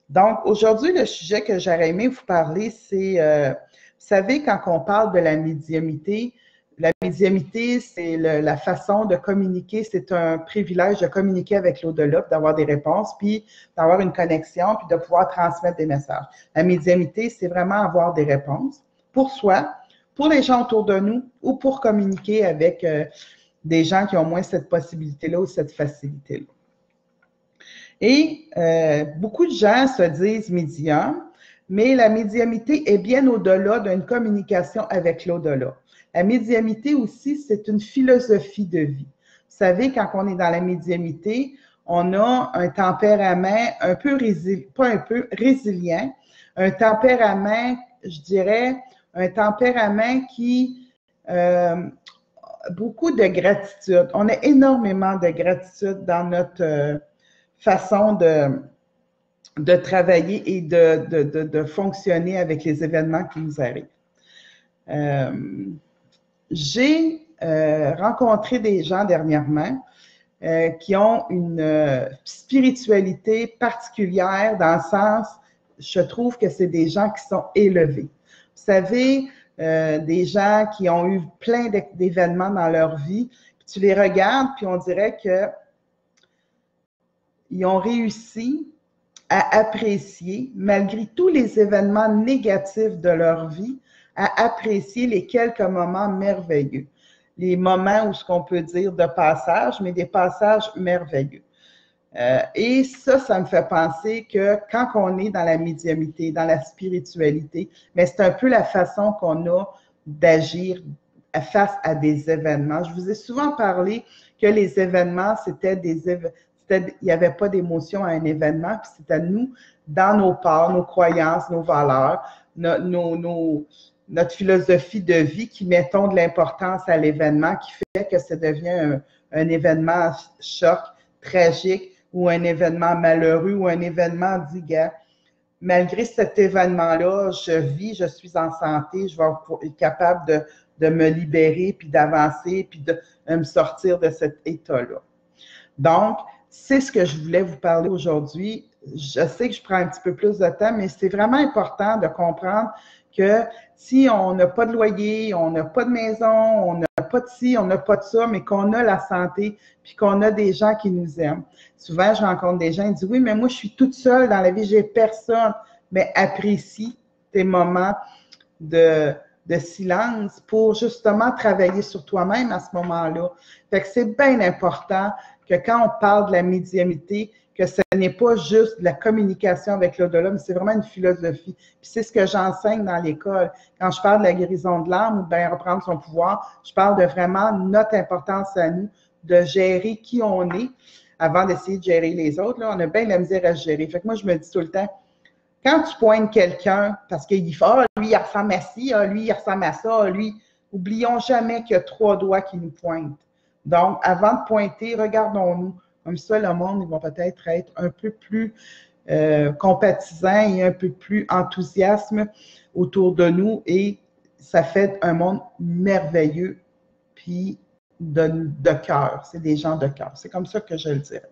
Donc, aujourd'hui, le sujet que j'aurais aimé vous parler, c'est, vous savez, quand on parle de la médiumité, c'est la façon de communiquer, c'est un privilège de communiquer avec l'au-delà, d'avoir des réponses, puis d'avoir une connexion, puis de pouvoir transmettre des messages. La médiumité, c'est vraiment avoir des réponses pour soi, pour les gens autour de nous, ou pour communiquer avec des gens qui ont moins cette possibilité-là ou cette facilité-là. Et beaucoup de gens se disent médiums, mais la médiumité est bien au-delà d'une communication avec l'au-delà. La médiumité aussi, c'est une philosophie de vie. Vous savez, quand on est dans la médiumité, on a un tempérament un peu, pas un peu, résilient, un tempérament, je dirais, un tempérament qui beaucoup de gratitude. On a énormément de gratitude dans notre façon de travailler et de fonctionner avec les événements qui nous arrivent. J'ai rencontré des gens dernièrement qui ont une spiritualité particulière dans le sens, je trouve que c'est des gens qui sont élevés. Vous savez, des gens qui ont eu plein d'événements dans leur vie, puis tu les regardes, puis on dirait que ils ont réussi à apprécier, malgré tous les événements négatifs de leur vie, à apprécier les quelques moments merveilleux. Les moments où ce qu'on peut dire de passage, mais des passages merveilleux. Et ça me fait penser que quand on est dans la médiumité, dans la spiritualité, mais c'est un peu la façon qu'on a d'agir face à des événements. Je vous ai souvent parlé que les événements, il n'y avait pas d'émotion à un événement, puis c'était nous, dans nos parts, nos croyances, nos valeurs, notre philosophie de vie qui mettons de l'importance à l'événement, qui fait que ça devient un événement choc, tragique, ou un événement malheureux, ou un événement dit, gars, malgré cet événement-là, je vis, je suis en santé, je vais être capable de me libérer, puis d'avancer, puis de me sortir de cet état-là. Donc, c'est ce que je voulais vous parler aujourd'hui. Je sais que je prends un petit peu plus de temps, mais c'est vraiment important de comprendre que si on n'a pas de loyer, on n'a pas de maison, on n'a pas de ci, on n'a pas de ça, mais qu'on a la santé, puis qu'on a des gens qui nous aiment. Souvent, je rencontre des gens qui disent « Oui, mais moi, je suis toute seule dans la vie, j'ai personne. » Mais apprécie tes moments de silence pour justement travailler sur toi-même à ce moment-là. Fait que c'est bien important que quand on parle de la médiumité, que ce n'est pas juste de la communication avec l'au-delà, mais c'est vraiment une philosophie. Puis c'est ce que j'enseigne dans l'école. Quand je parle de la guérison de l'âme ou bien reprendre son pouvoir, je parle de vraiment notre importance à nous, de gérer qui on est avant d'essayer de gérer les autres. Là, on a bien de la misère à se gérer. Fait que moi, je me dis tout le temps, quand tu pointes quelqu'un, parce qu'il fait « Ah, lui, il ressemble à ci, ah, lui, il ressemble à ça, ah, lui », oublions jamais qu'il y a 3 doigts qui nous pointent. Donc, avant de pointer, regardons-nous. Comme ça, le monde, ils vont peut-être être un peu plus compatissants et un peu plus enthousiasme autour de nous et ça fait un monde merveilleux puis de cœur. C'est des gens de cœur. C'est comme ça que je le dirais.